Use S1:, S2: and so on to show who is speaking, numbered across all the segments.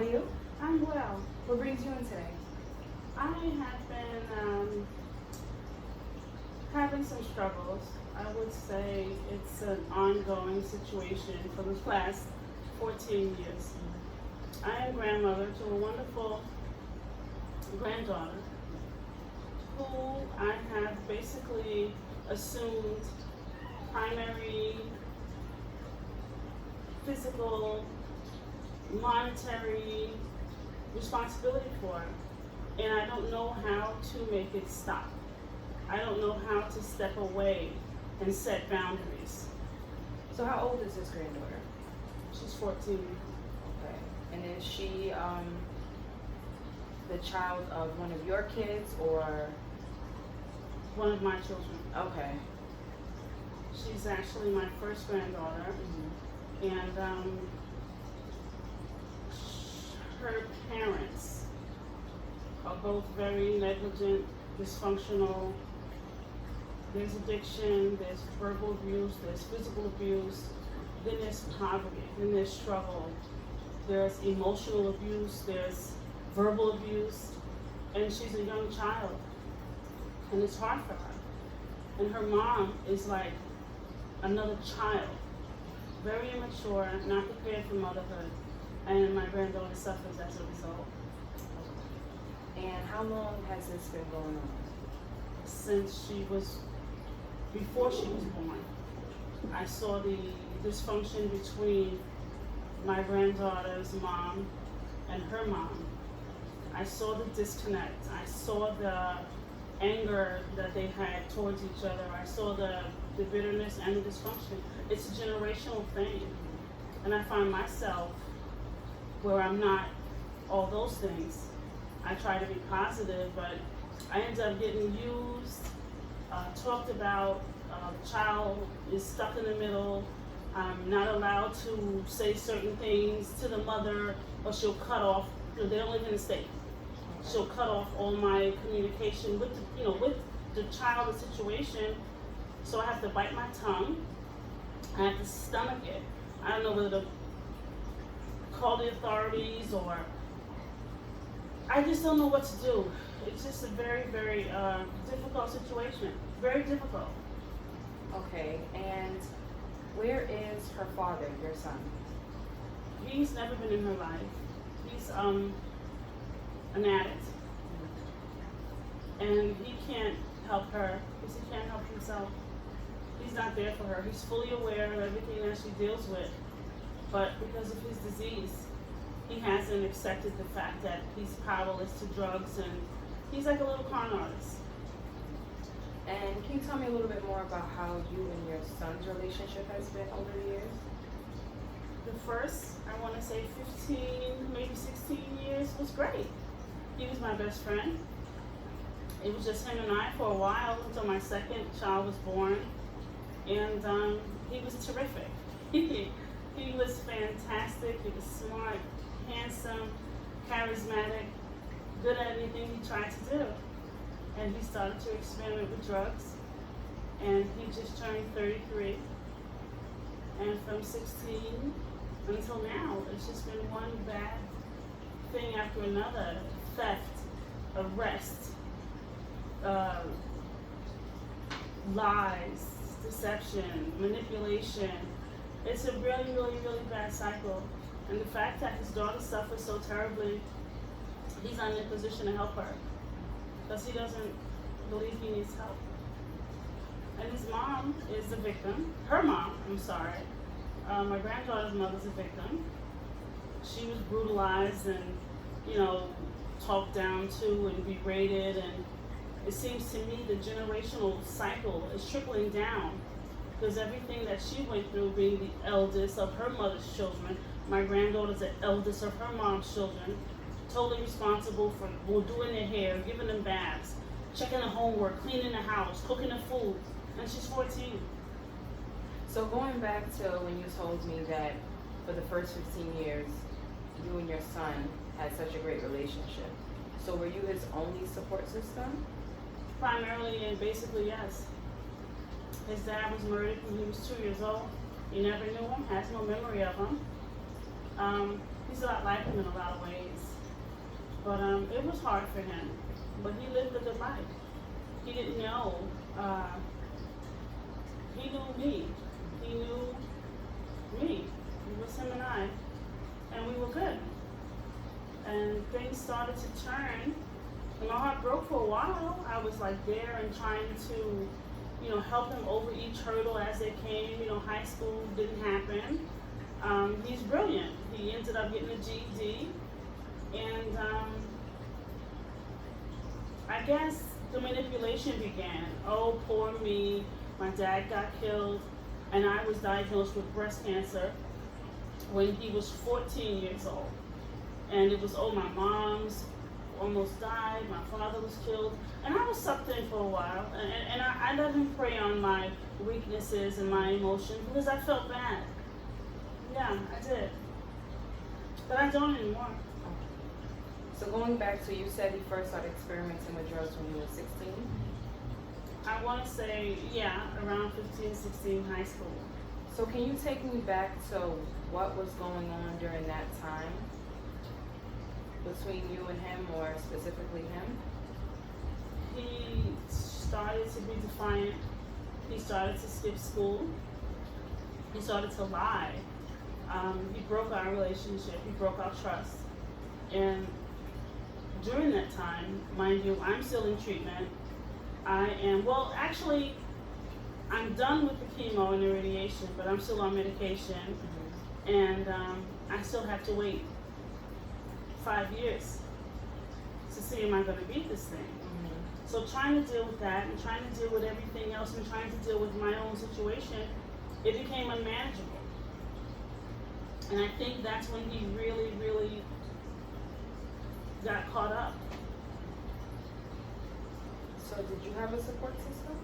S1: you?
S2: I'm well.
S1: What brings you in today?
S2: I have been having some struggles. I would say it's an ongoing situation for the past 14 years. I am grandmother to a wonderful granddaughter who I have basically assumed primary physical, monetary responsibility for, and I don't know how to make it stop. I don't know how to step away and set boundaries.
S1: So how old is this granddaughter?
S2: She's 14.
S1: Okay. And is she the child of one of your kids or?
S2: One of my children.
S1: Okay.
S2: She's actually my first granddaughter, and her parents are both very negligent, dysfunctional. There's addiction, there's verbal abuse, there's physical abuse, then there's poverty, then there's struggle, there's emotional abuse, there's verbal abuse, and she's a young child, and it's hard for her. And her mom is like another child, very immature, not prepared for motherhood, and my granddaughter suffers as a result.
S1: And how long has this been going on?
S2: Since before she was born. I saw the dysfunction between my granddaughter's mom and her mom. I saw the disconnect. I saw the anger that they had towards each other. I saw the bitterness and the dysfunction. It's a generational thing. And I find myself where I'm not all those things. I try to be positive, but I end up getting used, talked about. The child is stuck in the middle. I'm not allowed to say certain things to the mother, or she'll cut off. They don't live in the state. She'll cut off all my communication with with the child, the situation. So I have to bite my tongue. I have to stomach it. I don't know whether to call the authorities or I just don't know what to do. It's just a very, very difficult situation. Very difficult.
S1: Okay, and where is her father, your son?
S2: He's never been in her life. He's an addict. And he can't help her because he can't help himself. He's not there for her. He's fully aware of everything that she deals with. But because of his disease, he hasn't accepted the fact that he's powerless to drugs, and he's like a little con artist.
S1: And can you tell me a little bit more about how you and your son's relationship has been over the years?
S2: The first, I want to say 15, maybe 16 years was great. He was my best friend. It was just him and I for a while until my second child was born. And he was terrific. He was fantastic. He was smart, handsome, charismatic, good at anything he tried to do. And he started to experiment with drugs. And he just turned 33. And from 16 until now, it's just been one bad thing after another. Theft, arrest, lies, deception, manipulation. It's a really, really, really bad cycle. And the fact that his daughter suffers so terribly, he's not in a position to help her because he doesn't believe he needs help. And his mom is the victim. Her mom, I'm sorry. My granddaughter's mother's a victim. She was brutalized and, talked down to and berated, and it seems to me the generational cycle is trickling down because everything that she went through, being the eldest of her mother's children, my granddaughter's the eldest of her mom's children, totally responsible for doing their hair, giving them baths, checking the homework, cleaning the house, cooking the food, and she's 14.
S1: So going back to when you told me that for the first 15 years, you and your son had such a great relationship. So were you his only support system?
S2: Primarily and basically, yes. His dad was murdered when he was 2 years old. He never knew him, has no memory of him. He's a lot like him in a lot of ways. But it was hard for him. But he lived a good life. He didn't know. He knew me. He knew me. It was him and I. And we were good. And things started to turn. And my heart broke for a while. I was like there and trying to, help him over each hurdle as they came. High school didn't happen. He's brilliant. He ended up getting a GED. And I guess the manipulation began. Oh, poor me. My dad got killed. And I was diagnosed with breast cancer when he was 14 years old. And it was, my mom's almost died, my father was killed. And I was sucked in for a while. And I let him prey on my weaknesses and my emotions because I felt bad. Yeah, I did. But I don't anymore.
S1: So going back to, you said you first started experimenting with drugs when you were 16?
S2: I want to say, around 15, 16, high school.
S1: So can you take me back to what was going on during that time between you and him, or specifically him?
S2: He started to be defiant. He started to skip school. He started to lie. He broke our relationship. He broke our trust. And during that time, mind you, I'm still in treatment. I'm done with the chemo and the radiation, but I'm still on medication. Mm-hmm. And I still have to wait 5 years to see am I going to beat this thing. Mm-hmm. So trying to deal with that and trying to deal with everything else and trying to deal with my own situation, it became unmanageable. And I think that's when he really, really got caught up.
S1: So did you have a support system?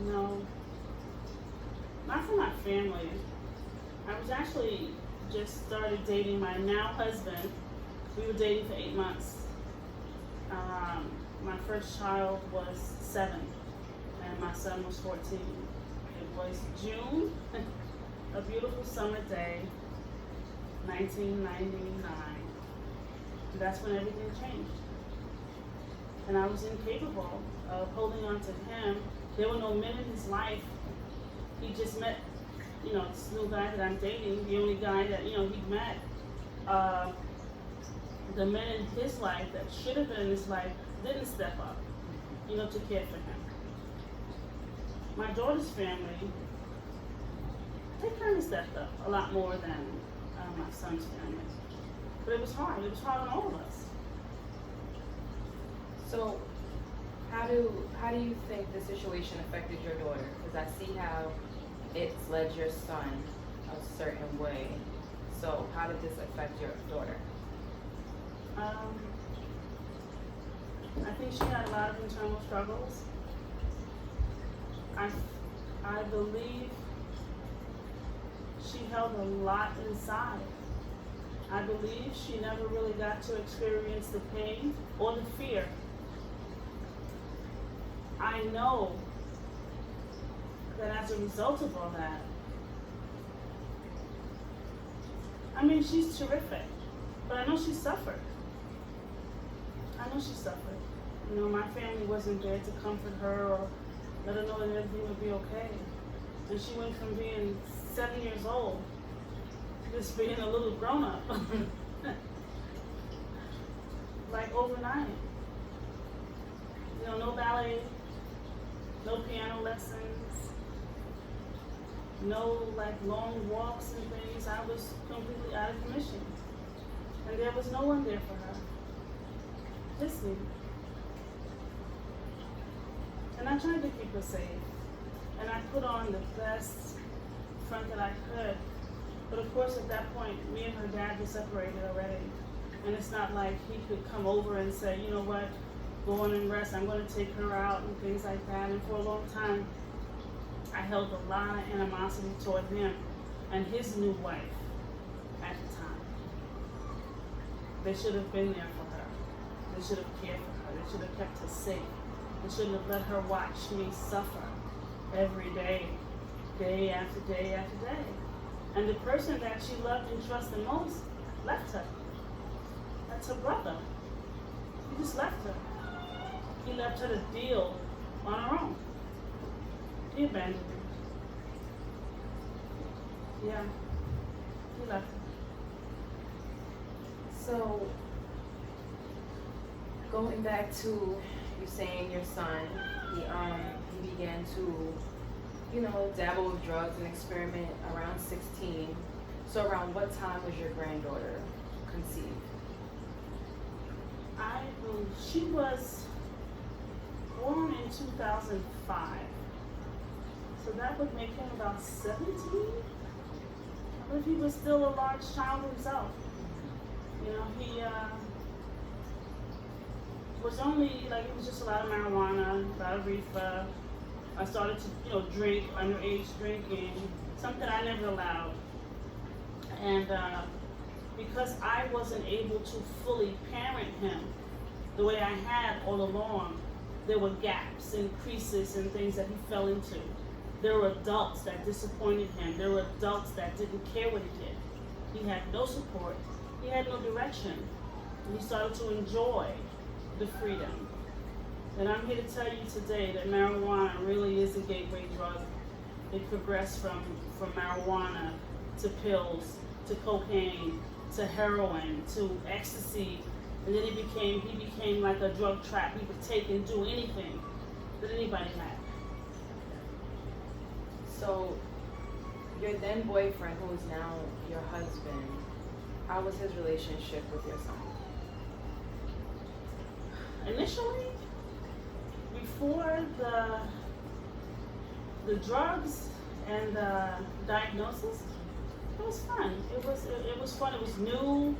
S2: No. Not from my family. I was actually just started dating my now husband. We were dating for 8 months. My first child was 7 and my son was 14. It was June, a beautiful summer day, 1999. That's when everything changed. And I was incapable of holding on to him. There were no men in his life. He just met, this new guy that I'm dating, the only guy that, he met. The men in his life that should have been in his life didn't step up, to care for him. My daughter's family, they kind of stepped up a lot more than my son's family. But it was hard. It was hard on all of us.
S1: So how do you think the situation affected your daughter? Because I see how it's led your son a certain way. So how did this affect your daughter?
S2: I think she had a lot of internal struggles. I believe she held a lot inside. I believe she never really got to experience the pain or the fear. I know that as a result of all that, she's terrific, but I know she suffered. My family wasn't there to comfort her or let her know that everything would be okay. And she went from being 7 years old to just being a little grown-up. Like overnight. No ballet, no piano lessons, no long walks and things. I was completely out of commission. And there was no one there for her. Just me. And I tried to keep her safe. And I put on the best front that I could. But of course at that point, me and her dad were separated already. And it's not like he could come over and say, you know what, go on and rest, I'm going to take her out and things like that. And for a long time, I held a lot of animosity toward him and his new wife at the time. They should have been there for her. They should have cared for her. They should have kept her safe. They shouldn't have let her watch me suffer every day, day after day after day. And the person that she loved and trusted most left her. That's her brother. He just left her. He left her to deal on her own. He abandoned her. Yeah, he left her.
S1: So, going back to you saying your son, he began to, dabble with drugs and experiment around 16. So around what time was your granddaughter conceived?
S2: She was born in 2005. So that would make him about 17. I believe he was still a large child himself. He was only, it was just a lot of marijuana, a lot of reefer. I started to, drink, underage drinking, something I never allowed. And because I wasn't able to fully parent him the way I had all along, there were gaps and creases and things that he fell into. There were adults that disappointed him. There were adults that didn't care what he did. He had no support. He had no direction. And he started to enjoy the freedom. And I'm here to tell you today that marijuana really is a gateway drug. It progressed from marijuana to pills, to cocaine, to heroin, to ecstasy. And then he became like a drug trap. He could take and do anything that anybody had.
S1: So, your then boyfriend, who is now your husband, how was his relationship with your son?
S2: Initially, before the drugs and the diagnosis, it was fun. It was fun. It was new.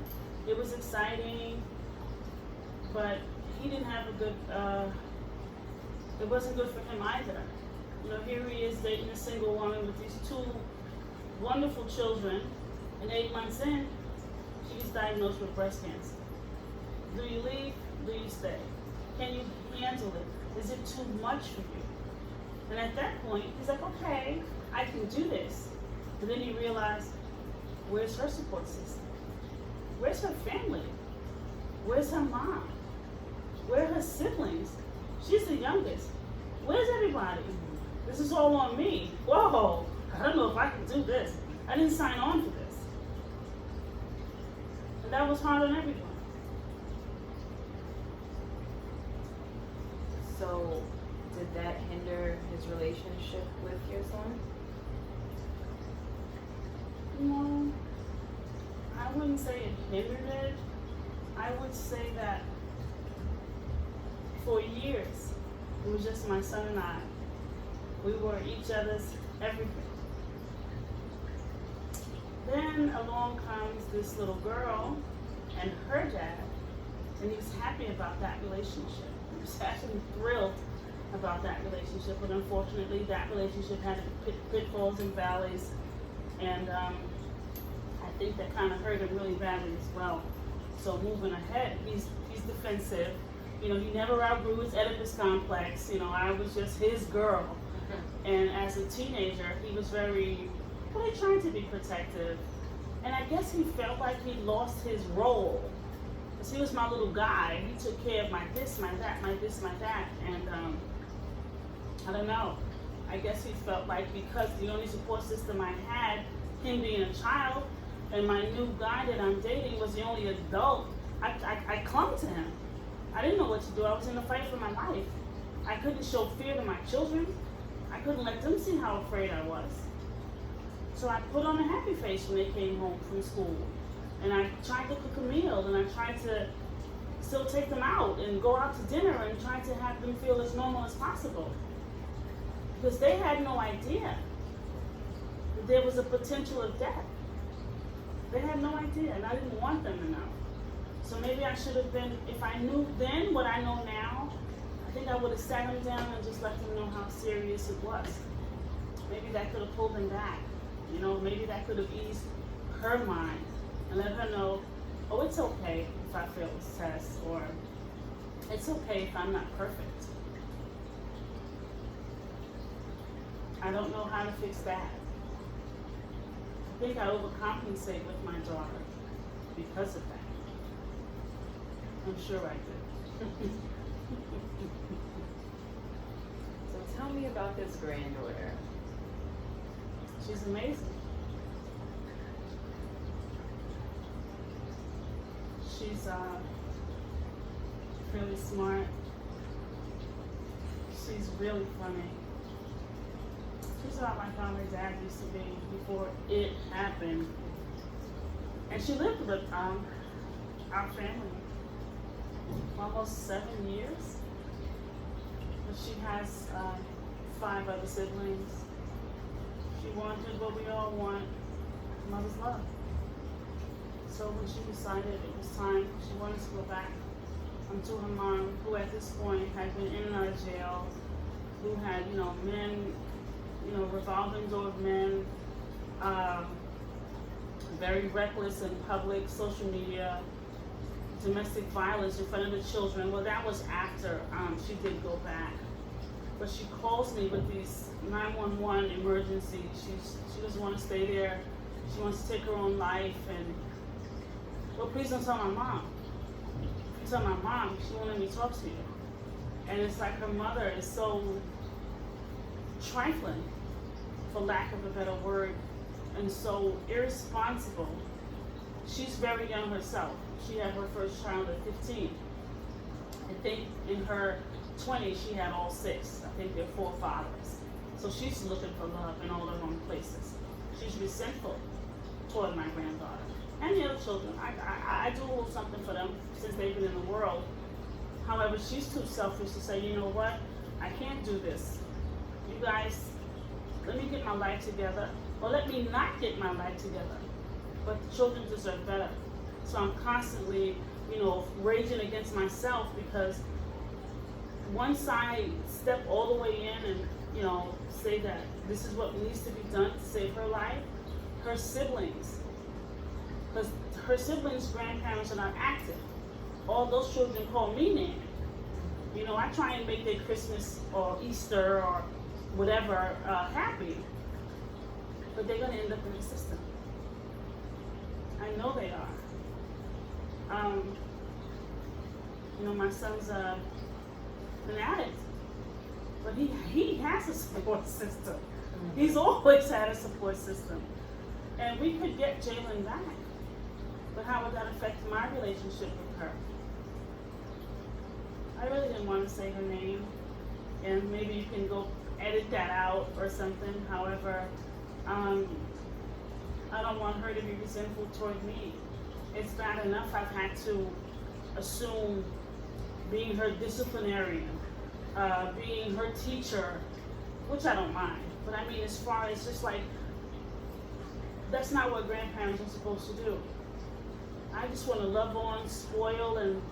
S2: It was exciting. But he didn't have a good. It wasn't good for him either. Here he is dating a single woman with these two wonderful children, and 8 months in, she's diagnosed with breast cancer. Do you leave? Do you stay? Can you handle it? Is it too much for you? And at that point, he's like, okay, I can do this. But then he realized, where's her support system? Where's her family? Where's her mom? Where are her siblings? She's the youngest. Where's everybody? This is all on me. Whoa, I don't know if I can do this. I didn't sign on for this. And that was hard on everyone.
S1: So, did that hinder his relationship with your son?
S2: No, I wouldn't say it hindered it. I would say that for years, it was just my son and I. We were each other's everything. Then along comes this little girl and her dad, and he was happy about that relationship. He was actually thrilled about that relationship, but unfortunately that relationship had pitfalls and valleys, and I think that kind of hurt him really badly as well. So moving ahead, he's defensive. He never outgrew his Oedipus complex. I was just his girl. And as a teenager, he was very trying to be protective. And I guess he felt like he lost his role. Because he was my little guy. He took care of my this, my that, my this, my that. And I don't know. I guess he felt like because the only support system I had, him being a child, and my new guy that I'm dating was the only adult, I clung to him. I didn't know what to do. I was in a fight for my life. I couldn't show fear to my children. I couldn't let them see how afraid I was. So I put on a happy face when they came home from school. And I tried to cook a meal, and I tried to still take them out and go out to dinner and try to have them feel as normal as possible. Because they had no idea that there was a potential of death. They had no idea, and I didn't want them to know. So maybe I should have been, if I knew then what I know now, I think I would have sat them down and just let them know how serious it was. Maybe that could have pulled them back. Maybe that could have eased her mind and let her know, oh, it's okay if I fail this test, or it's okay if I'm not perfect. I don't know how to fix that. I think I overcompensate with my daughter. because of that. I'm sure I did.
S1: So tell me about this granddaughter.
S2: She's amazing. She's really smart. She's really funny. She's a lot like how my dad used to be before it happened. And she lived with our family almost 7 years. But she has 5 other siblings. She wanted what we all want, mother's love. So when she decided it was time, she wanted to go back to her mom, who at this point had been in and out of jail, who had, men, revolving door of men, very reckless in public, social media, domestic violence in front of the children. Well, that was after she did go back. But she calls me with these 911 emergencies. She doesn't want to stay there. She wants to take her own life. And, well, please don't tell my mom. If you tell my mom, she won't let me talk to you. And it's like her mother is so trifling, for lack of a better word, and so irresponsible. She's very young herself. She had her first child at 15. I think in her 20s she had all 6. I think they're 4 fathers. So she's looking for love in all the wrong places. She's resentful toward my granddaughter and the other children. I do a little something for them since they've been in the world. However, she's too selfish to say, you know what, I can't do this. You guys, let me get my life together, or let me not get my life together. But the children deserve better. So I'm constantly, raging against myself because once I step all the way in and, say that this is what needs to be done to save her life, her siblings, because her siblings' grandparents are not active. All those children call me Nanny. I try and make their Christmas or Easter or whatever happy, but they're going to end up in the system. I know they are. My son's an addict, but he has a support system. He's always had a support system. And we could get Jalen back, but how would that affect my relationship with her? I really didn't want to say her name, and maybe you can go edit that out or something. However, I don't want her to be resentful toward me. It's bad enough I've had to assume being her disciplinarian, being her teacher, which I don't mind. But I mean, as far as just like, that's not what grandparents are supposed to do. I just want to love on, spoil, and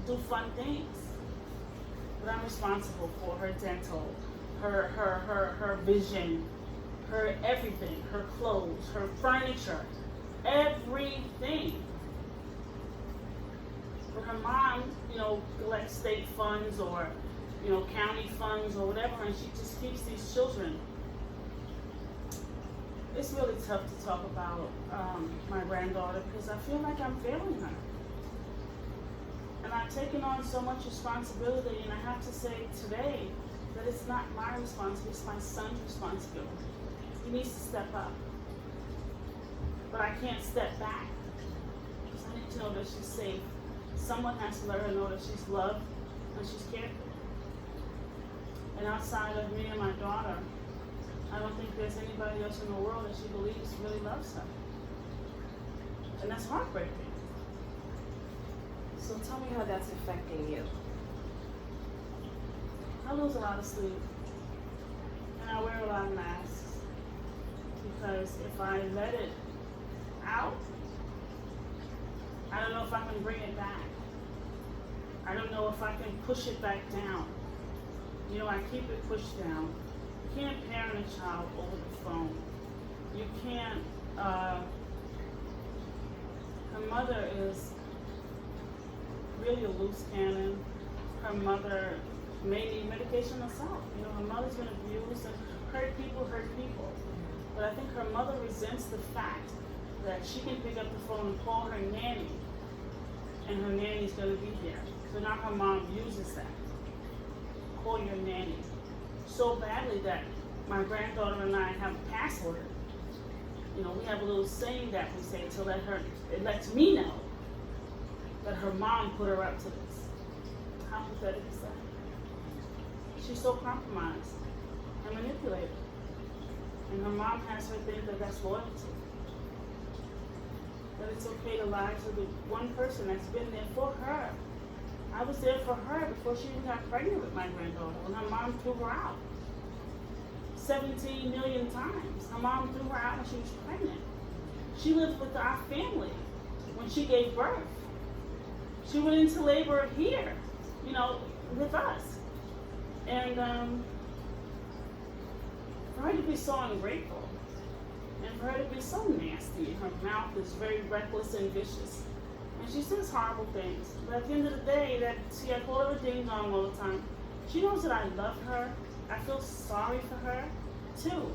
S2: do fun things. But I'm responsible for her dental, her vision, her everything, her clothes, her furniture, everything. But her mom, collects state funds or, county funds or whatever, and she just keeps these children. It's really tough to talk about my granddaughter because I feel like I'm failing her. And I've taken on so much responsibility, and I have to say today that it's not my responsibility, it's my son's responsibility. He needs to step up. But I can't step back because I need to know that she's safe. Someone has to let her know that she's loved and she's cared for. And outside of me and my daughter, I don't think there's anybody else in the world that she believes really loves her. And that's heartbreaking.
S1: So tell me how that's affecting you.
S2: I lose a lot of sleep. And I wear a lot of masks. Because if I let it out, I don't know if I can bring it back. I don't know if I can push it back down. I keep it pushed down. You can't parent a child over the phone. You can't, her mother is really a loose cannon. Her mother may need medication herself. Her mother's been abused and hurt people. But I think her mother resents the fact that she can pick up the phone and call her nanny, and her nanny's gonna be there. So now her mom uses that. Call your nanny. So badly that my granddaughter and I have a password. You know, we have a little saying that we say to let her, it lets me know that her mom put her up to this. How pathetic is that? She's so compromised and manipulated. And her mom has her think that that's loyalty. That it's okay to lie to the one person that's been there for her. I was there for her before she even got pregnant with my granddaughter, when her mom threw her out 17 million times. Her mom threw her out when she was pregnant. She lived with our family when she gave birth. She went into labor here, you know, with us. And for her to be so ungrateful, and for her to be so nasty, her mouth is very reckless and vicious. And she says horrible things. But at the end of the day, I call her a ding dong all the time. She knows that I love her. I feel sorry for her, too.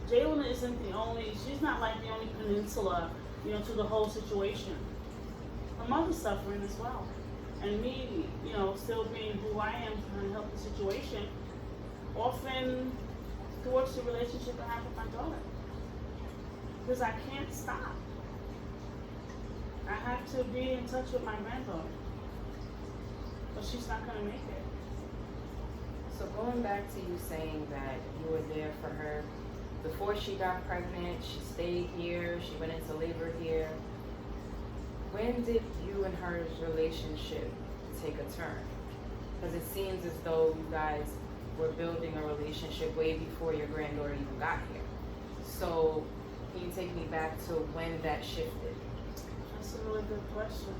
S2: Jalen isn't the only, she's not like the only peninsula, you know, to the whole situation. Her mother's suffering as well. And me, you know, still being who I am, trying to help the situation, often thwarts the relationship I have with my daughter. Because I can't stop. I have to be in touch with my granddaughter. But she's not going to make it.
S1: So going back to you saying that you were there for her before she got pregnant, she stayed here, she went into labor here. When did you and her relationship take a turn? Because it seems as though you guys were building a relationship way before your granddaughter even got here. So can you take me back to when that shifted?
S2: That's a really good question.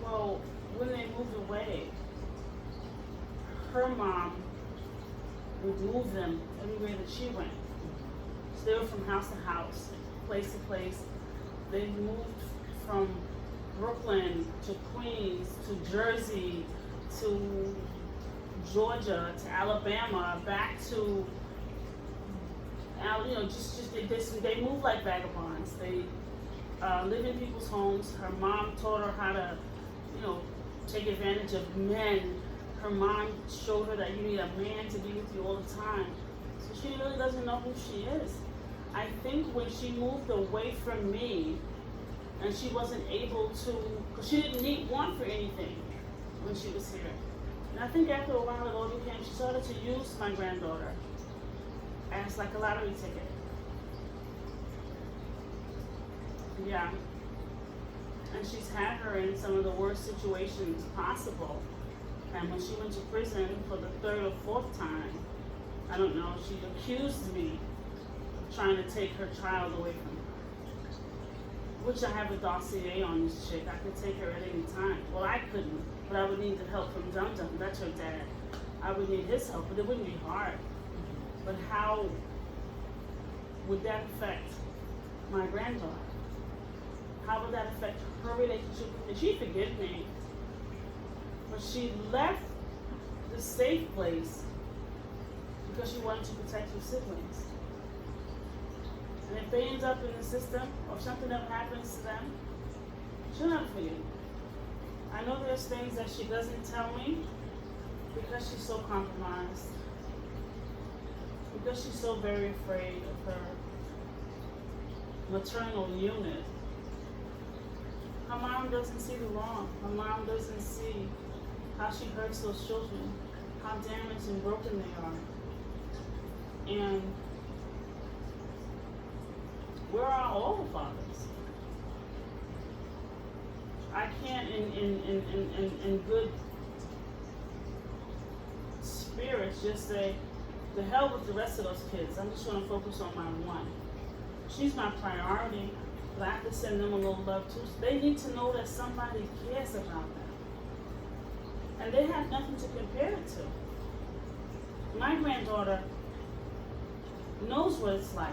S2: Well, when they moved away, her mom would move them everywhere that she went. So they were from house to house, place to place. They moved from Brooklyn to Queens to Jersey to Georgia to Alabama, back to, you know, they move like vagabonds. They live in people's homes. Her mom taught her how to, you know, take advantage of men. Her mom showed her that you need a man to be with you all the time. So she really doesn't know who she is. I think when she moved away from me, and she wasn't able to, because she didn't want for anything when she was here. And I think after a while it all became, she started to use my granddaughter as like a lottery ticket. Yeah. And she's had her in some of the worst situations possible. And when she went to prison for the third or fourth time, I don't know, she accused me of trying to take her child away from her. Which I have a dossier on this chick. I could take her at any time. Well, I couldn't, but I would need the help from Dum Dum. That's her dad. I would need his help, but it wouldn't be hard. But how would that affect my granddaughter? How would that affect her relationship? And she forgive me, but she left the safe place because she wanted to protect her siblings. And if they end up in the system, or something ever happens to them, she'll never forget. I know there's things that she doesn't tell me because she's so compromised. Because she's so very afraid of her maternal unit. Her mom doesn't see the wrong. Her mom doesn't see how she hurts those children, how damaged and broken they are. And where are all the fathers? I can't in good spirits just say, the hell with the rest of those kids. I'm just going to focus on my one. She's my priority, but I have to send them a little love too. So they need to know that somebody cares about them. And they have nothing to compare it to. My granddaughter knows what it's like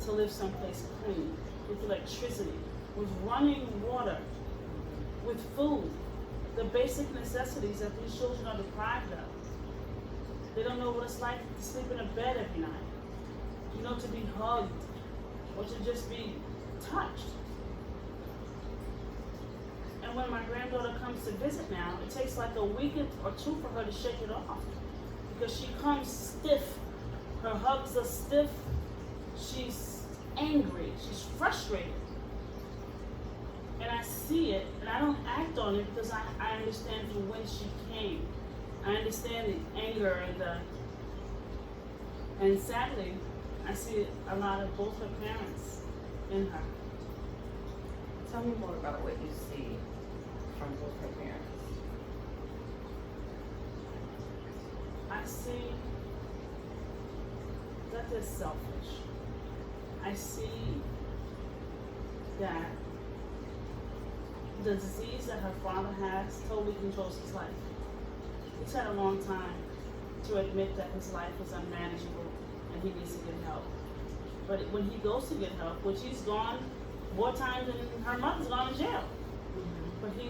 S2: to live someplace clean, with electricity, with running water, with food, the basic necessities that these children are deprived of. They don't know what it's like to sleep in a bed every night. You know, to be hugged or to just be touched. And when my granddaughter comes to visit now, it takes like a week or two for her to shake it off. Because she comes stiff. Her hugs are stiff. She's angry. She's frustrated. And I see it, and I don't act on it because I understand from when she came. I understand the anger and sadly, I see a lot of both her parents in her.
S1: Tell me more about what you see from both her parents.
S2: I see that they're selfish. I see that the disease that her father has totally controls his life. He's had a long time to admit that his life is unmanageable and he needs to get help. But when he goes to get help, which he's gone more times than her mother's gone to jail, but he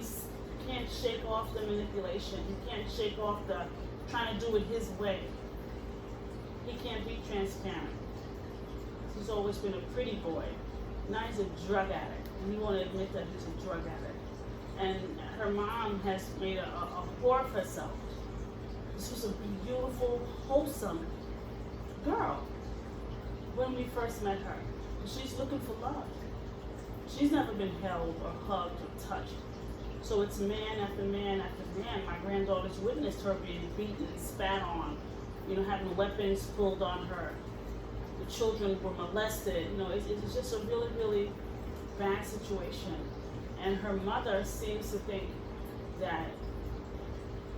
S2: can't shake off the manipulation. He can't shake off the trying to do it his way. He can't be transparent. He's always been a pretty boy. Now he's a drug addict, and he won't admit that he's a drug addict. And her mom has made a whore of herself. This was a beautiful, wholesome girl when we first met her. She's looking for love. She's never been held or hugged or touched. So it's man after man after man. My granddaughter's witnessed her being beaten, spat on, having weapons pulled on her. The children were molested. It's just a really, really bad situation. And her mother seems to think that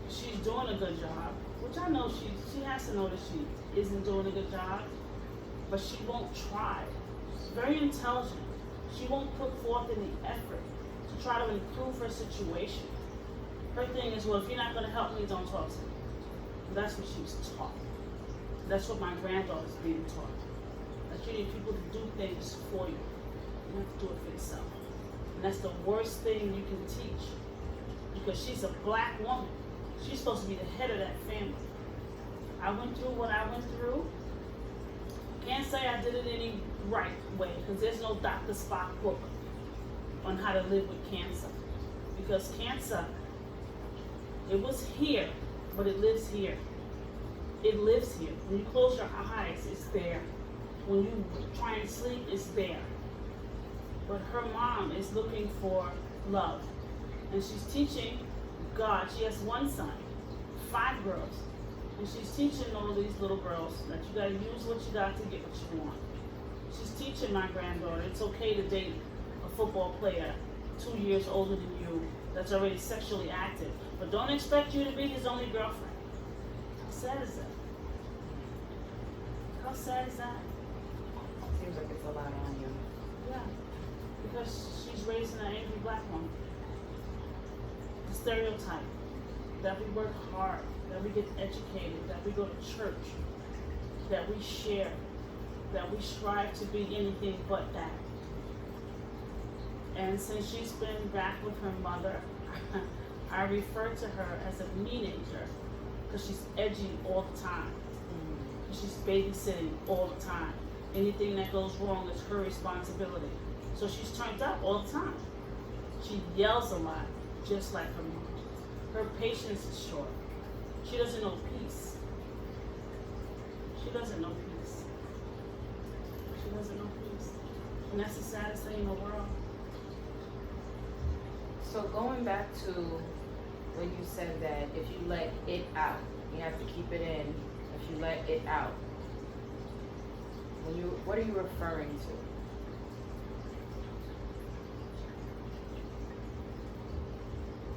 S2: she's doing a good job, which I know she has to know that she isn't doing a good job, but she won't try. She's very intelligent. She won't put forth any effort to try to improve her situation. Her thing is, well, if you're not going to help me, don't talk to me. That's what she was taught. That's what my granddaughter's being taught. That you need people to do things for you. You have to do it for yourself. And that's the worst thing you can teach. Because she's a black woman. She's supposed to be the head of that family. I went through what I went through. Can't say I did it any right way, because there's no Dr. Spock book on how to live with cancer. Because cancer, it was here, but it lives here. It lives here. When you close your eyes, it's there. When you try and sleep, it's there. But her mom is looking for love. And she's teaching God. She has one son, 5 girls. And she's teaching all these little girls that you gotta use what you got to get what you want. She's teaching my granddaughter it's okay to date a football player 2 years older than you that's already sexually active. But don't expect you to be his only girlfriend. How sad is that? How sad is that?
S1: Seems like it's a lot on you.
S2: Yeah. Because she's raising an angry black woman. The stereotype that we work hard, that we get educated, that we go to church, that we share, that we strive to be anything but that. And since she's been back with her mother, I refer to her as a teenager because she's edgy all the time. She's babysitting all the time. Anything that goes wrong is her responsibility. So she's turned up all the time. She yells a lot, just like her mom. Her patience is short. She doesn't know peace. She doesn't know peace. She doesn't know peace. And that's the saddest thing in the world.
S1: So going back to when you said that if you let it out, you have to keep it in. If you let it out, what are you referring to?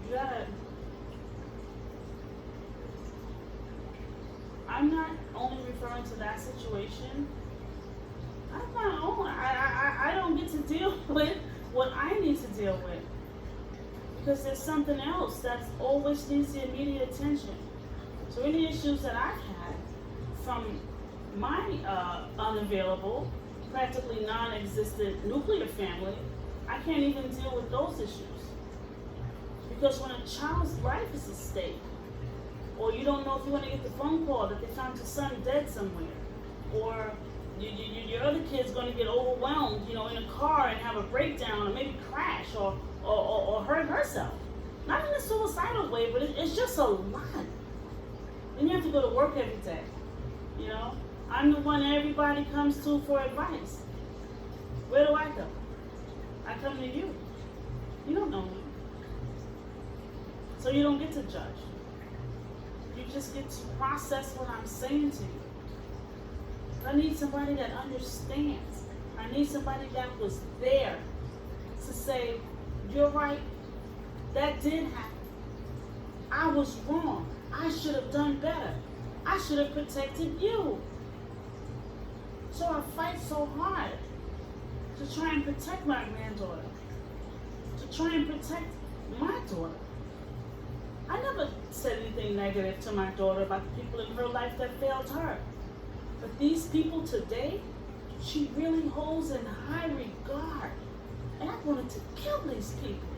S2: You gotta. I'm not only referring to that situation. I'm not only. I don't get to deal with what I need to deal with. Because there's something else that always needs the immediate attention. So any issues that I've had from my unavailable, practically non-existent nuclear family, I can't even deal with those issues. Because when a child's life is at stake, Or you don't know if you're going to get the phone call that they found your son dead somewhere. Or your other kid's going to get overwhelmed, in a car and have a breakdown or maybe crash or hurt herself. Not in a suicidal way, but it's just a lot. Then you have to go to work every day. I'm the one everybody comes to for advice. Where do I go? I come to you. You don't know me. So you don't get to judge. You just get to process what I'm saying to you. I need somebody that understands. I need somebody that was there to say, you're right, that did happen. I was wrong. I should have done better. I should have protected you. So I fight so hard to try and protect my granddaughter, to try and protect my daughter. I never said anything negative to my daughter about the people in her life that failed her. But these people today, she really holds in high regard. And I wanted to kill these people.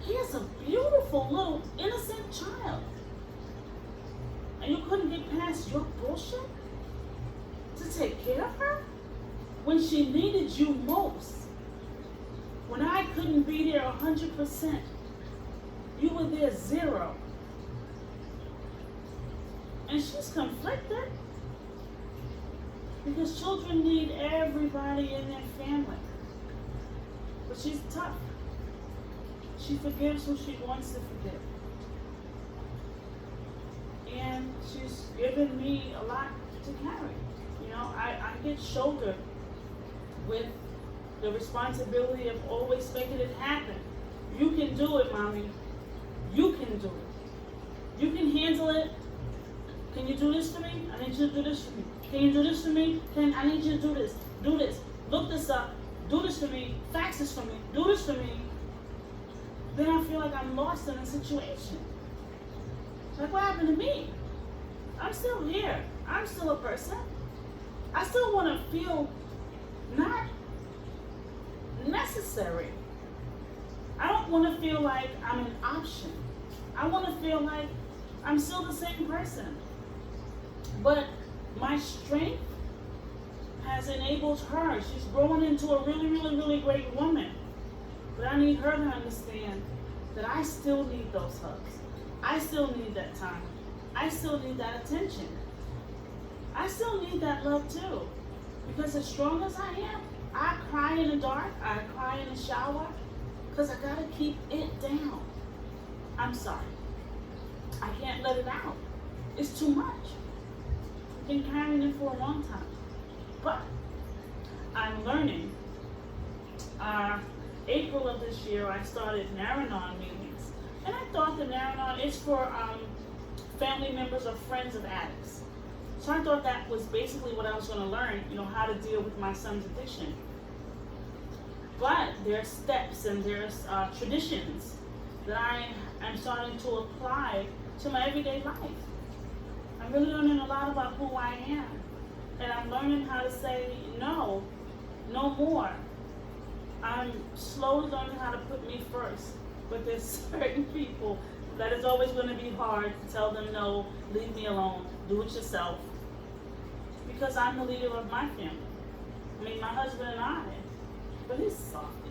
S2: Here's a beautiful little innocent child. And you couldn't get past your bullshit to take care of her when she needed you most. When I couldn't be there 100%, you were there 0. And she's conflicted because children need everybody in their family. But she's tough. She forgives who she wants to forgive. And she's given me a lot to carry. I get shouldered with the responsibility of always making it happen. You can do it, mommy. You can do it. You can handle it. Can you do this for me? I need you to do this for me. Can you do this for me? I need you to do this. Do this. Look this up. Do this for me. Fax this for me. Do this for me. Then I feel like I'm lost in a situation. Like, what happened to me? I'm still here. I'm still a person. I still want to feel not necessary. I don't want to feel like I'm an option. I want to feel like I'm still the same person. But my strength has enabled her. She's grown into a really, really, really great woman. But I need her to understand that I still need those hugs. I still need that time. I still need that attention. I still need that love too. Because as strong as I am, I cry in the dark, I cry in the shower, because I gotta keep it down. I'm sorry. I can't let it out. It's too much. I've been carrying it for a long time. But I'm learning. April of this year, I started Naranon meetings. And I thought the Naranon is for family members or friends of addicts. So I thought that was basically what I was going to learn, how to deal with my son's addiction. But there's steps and there's traditions that I am starting to apply to my everyday life. I'm really learning a lot about who I am. And I'm learning how to say no more. I'm slowly learning how to put me first. But there's certain people that it's always going to be hard to tell them no, leave me alone, do it yourself. Because I'm the leader of my family. I mean, my husband and I. But he's softy,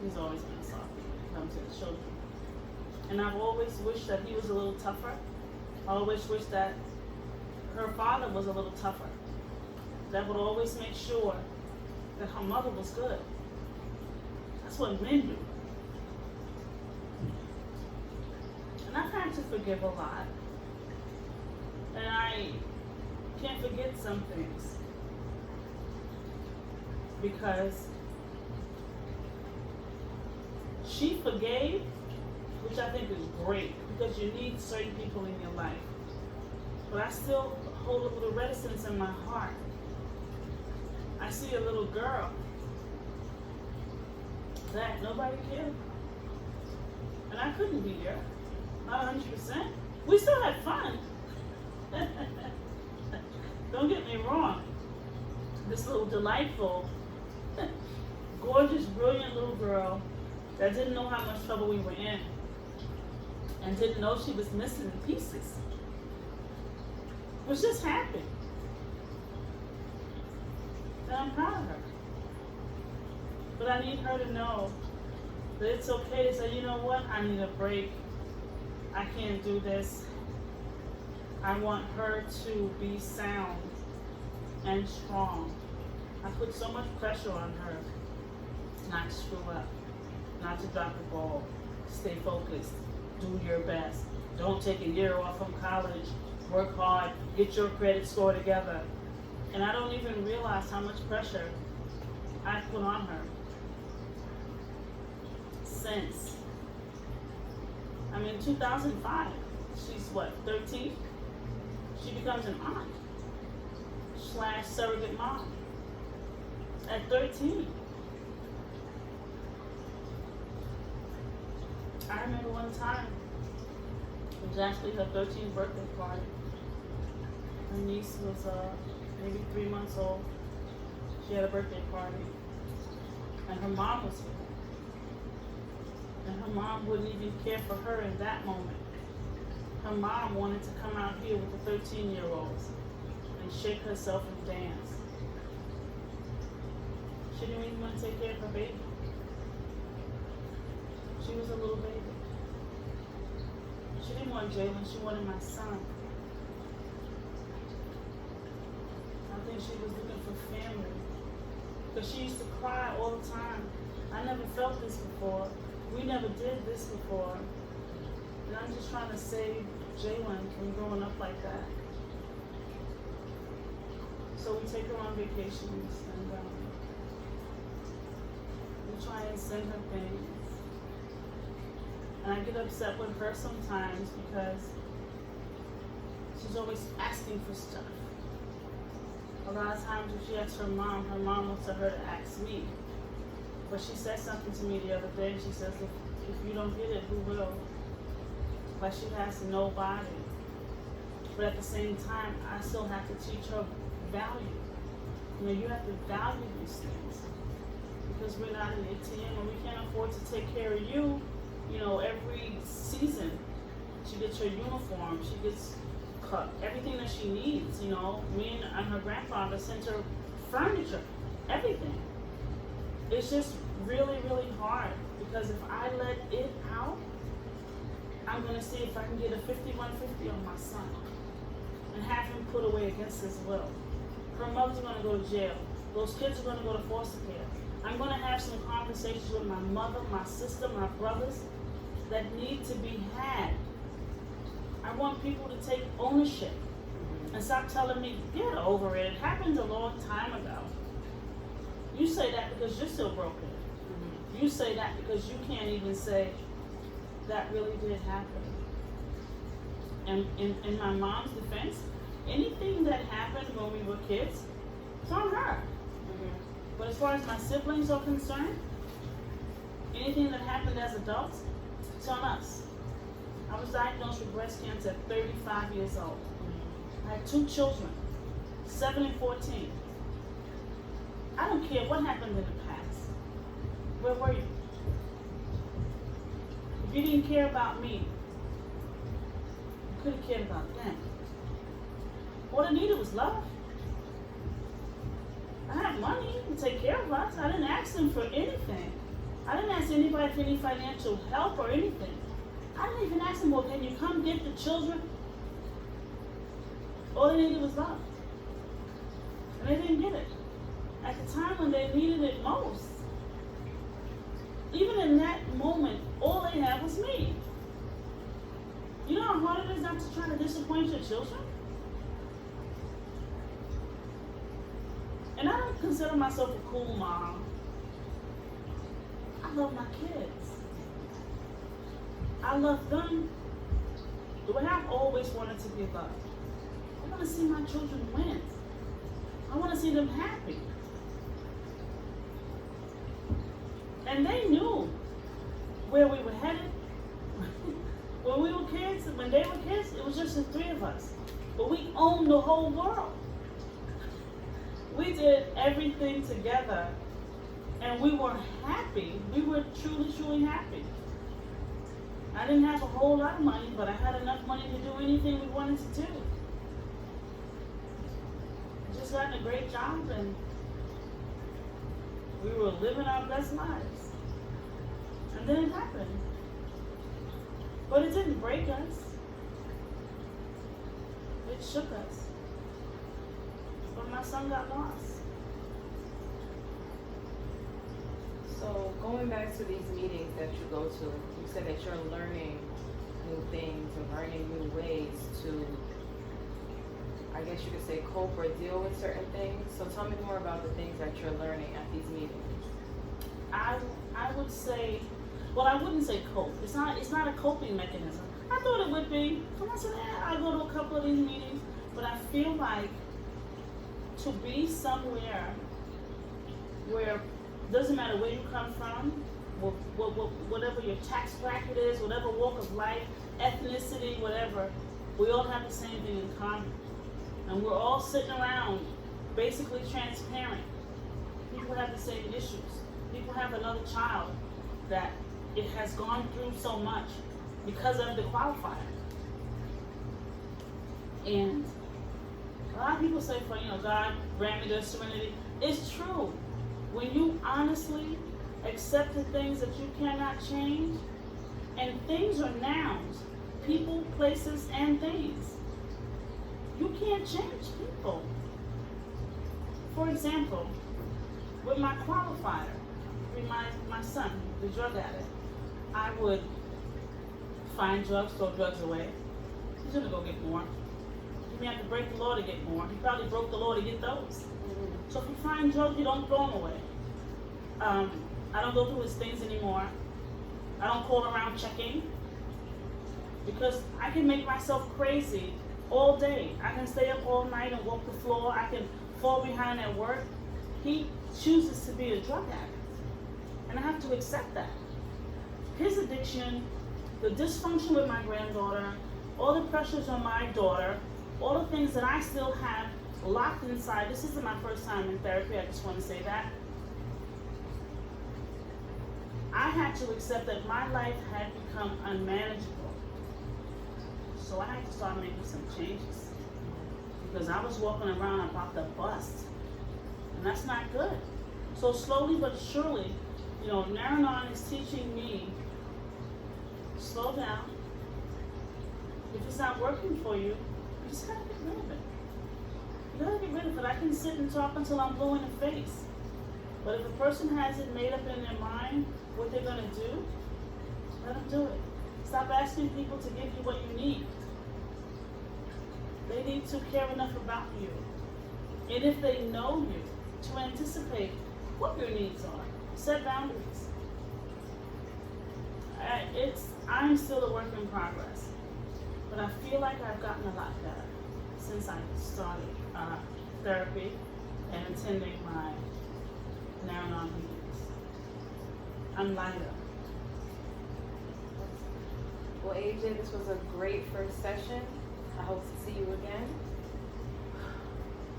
S2: He's always been a softy when it comes to the children. And I've always wished that he was a little tougher. I always wish that her father was a little tougher. That would always make sure that her mother was good. That's what men do. And I've had to forgive a lot. And I can't forget some things. Because she forgave, which I think is great, because you need certain people in your life. But I still hold a little reticence in my heart. I see a little girl that nobody cared about. And I couldn't be there, not 100%. We still had fun. Don't get me wrong. This little delightful, gorgeous, brilliant little girl that didn't know how much trouble we were in and didn't know she was missing pieces. Was just happy. And I'm proud of her. But I need her to know that it's okay to say, you know what, I need a break. I can't do this. I want her to be sound and strong. I put so much pressure on her not to screw up, not to drop the ball, stay focused, do your best. Don't take a year off from college, work hard, get your credit score together. And I don't even realize how much pressure I put on her since. I mean, 2005, she's what, 13? She becomes an aunt / surrogate mom at 13. I remember one time, it was actually her 13th birthday party. Her niece was maybe 3 months old. She had a birthday party, and her mom was here. And her mom wouldn't even care for her in that moment. Her mom wanted to come out here with the 13-year-olds and shake herself and dance. She didn't even want to take care of her baby. She was a little baby. She didn't want Jalen, she wanted my son. I think she was looking for family. Because she used to cry all the time. I never felt this before. We never did this before. And I'm just trying to save Jalen from growing up like that. So we take her on vacations and we try and send her things. And I get upset with her sometimes because she's always asking for stuff. A lot of times if she asks her mom wants her to ask me. But she said something to me the other day. She says, if you don't get it, who will? Like she has nobody. But at the same time, I still have to teach her value. You know, you have to value these things. Because we're not an ATM and we can't afford to take care of you. You know, every season, she gets her uniform, she gets everything that she needs, you know. Me and her grandfather sent her furniture, everything. It's just really, really hard because if I let it out, I'm gonna see if I can get a 5150 on my son and have him put away against his will. Her mother's gonna go to jail. Those kids are gonna go to foster care. I'm gonna have some conversations with my mother, my sister, my brothers that need to be had. I want people to take ownership and stop telling me, get over it. It happened a long time ago. You say that because you're still broken. Mm-hmm. You say that because you can't even say that really did happen. And in my mom's defense, anything that happened when we were kids, it's on her. Mm-hmm. But as far as my siblings are concerned, anything that happened as adults, it's on us. I was diagnosed with breast cancer at 35 years old. Mm-hmm. I had 2 children, 7 and 14. I don't care what happened in the past. Where were you? If you didn't care about me, you could have cared about them. All I needed was love. I had money to take care of us. I didn't ask them for anything. I didn't ask anybody for any financial help or anything. I didn't even ask them, well, can you come get the children? All they needed was love. And they didn't get it. At the time when they needed it most. Even in that moment, all they had was me. You know how hard it is not to try to disappoint your children? And I don't consider myself a cool mom. I love my kids. I love them the way I've always wanted to be loved. I want to see my children win. I want to see them happy. And they knew where we were headed. When we were kids, when they were kids, it was just the 3 of us. But we owned the whole world. We did everything together. And we were happy. We were truly, truly happy. I didn't have a whole lot of money, but I had enough money to do anything we wanted to do. Just gotten a great job and we were living our best lives. And then it happened. But it didn't break us. It shook us. But my son got lost.
S1: So going back to these meetings that you go to, you said that you're learning new things and learning new ways to, I guess you could say, cope or deal with certain things. So tell me more about the things that you're learning at these meetings.
S2: I would say, well, I wouldn't say cope. It's not a coping mechanism. I thought it would be. And I said, I go to a couple of these meetings, but I feel like to be somewhere where doesn't matter where you come from, whatever your tax bracket is, whatever walk of life, ethnicity, whatever, we all have the same thing in common. And we're all sitting around basically transparent. People have the same issues. People have another child that it has gone through so much because of the qualifier. And a lot of people say, God grant me the serenity. It's true. When you honestly accept the things that you cannot change, and things are nouns, people, places, and things. You can't change people. For example, with my qualifier, my son, the drug addict, I would find drugs, throw drugs away. He's gonna go get more. You may have to break the law to get more. He probably broke the law to get those. So if you find drugs, you don't throw them away. I don't go through his things anymore. I don't call around checking because I can make myself crazy all day. I can stay up all night and walk the floor. I can fall behind at work. He chooses to be a drug addict, and I have to accept that. His addiction, the dysfunction with my granddaughter, all the pressures on my daughter, all the things that I still have locked inside. This isn't my first time in therapy, I just want to say that. I had to accept that my life had become unmanageable. So I had to start making some changes. Because I was walking around about to bust. And that's not good. So slowly but surely, Naranon is teaching me, slow down. If it's not working for you, you just gotta get rid of it. You gotta get rid of it. I can sit and talk until I'm blue in the face. But if a person has it made up in their mind what they're gonna do, let them do it. Stop asking people to give you what you need. They need to care enough about you. And if they know you, to anticipate what your needs are. Set boundaries. I'm still a work in progress. But I feel like I've gotten a lot better since I started therapy and attending my Naranon meetings. I'm lighter.
S1: Well, AJ, this was a great first session. I hope to see you again.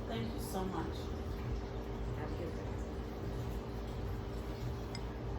S2: Thank you so much.
S1: Have a good day.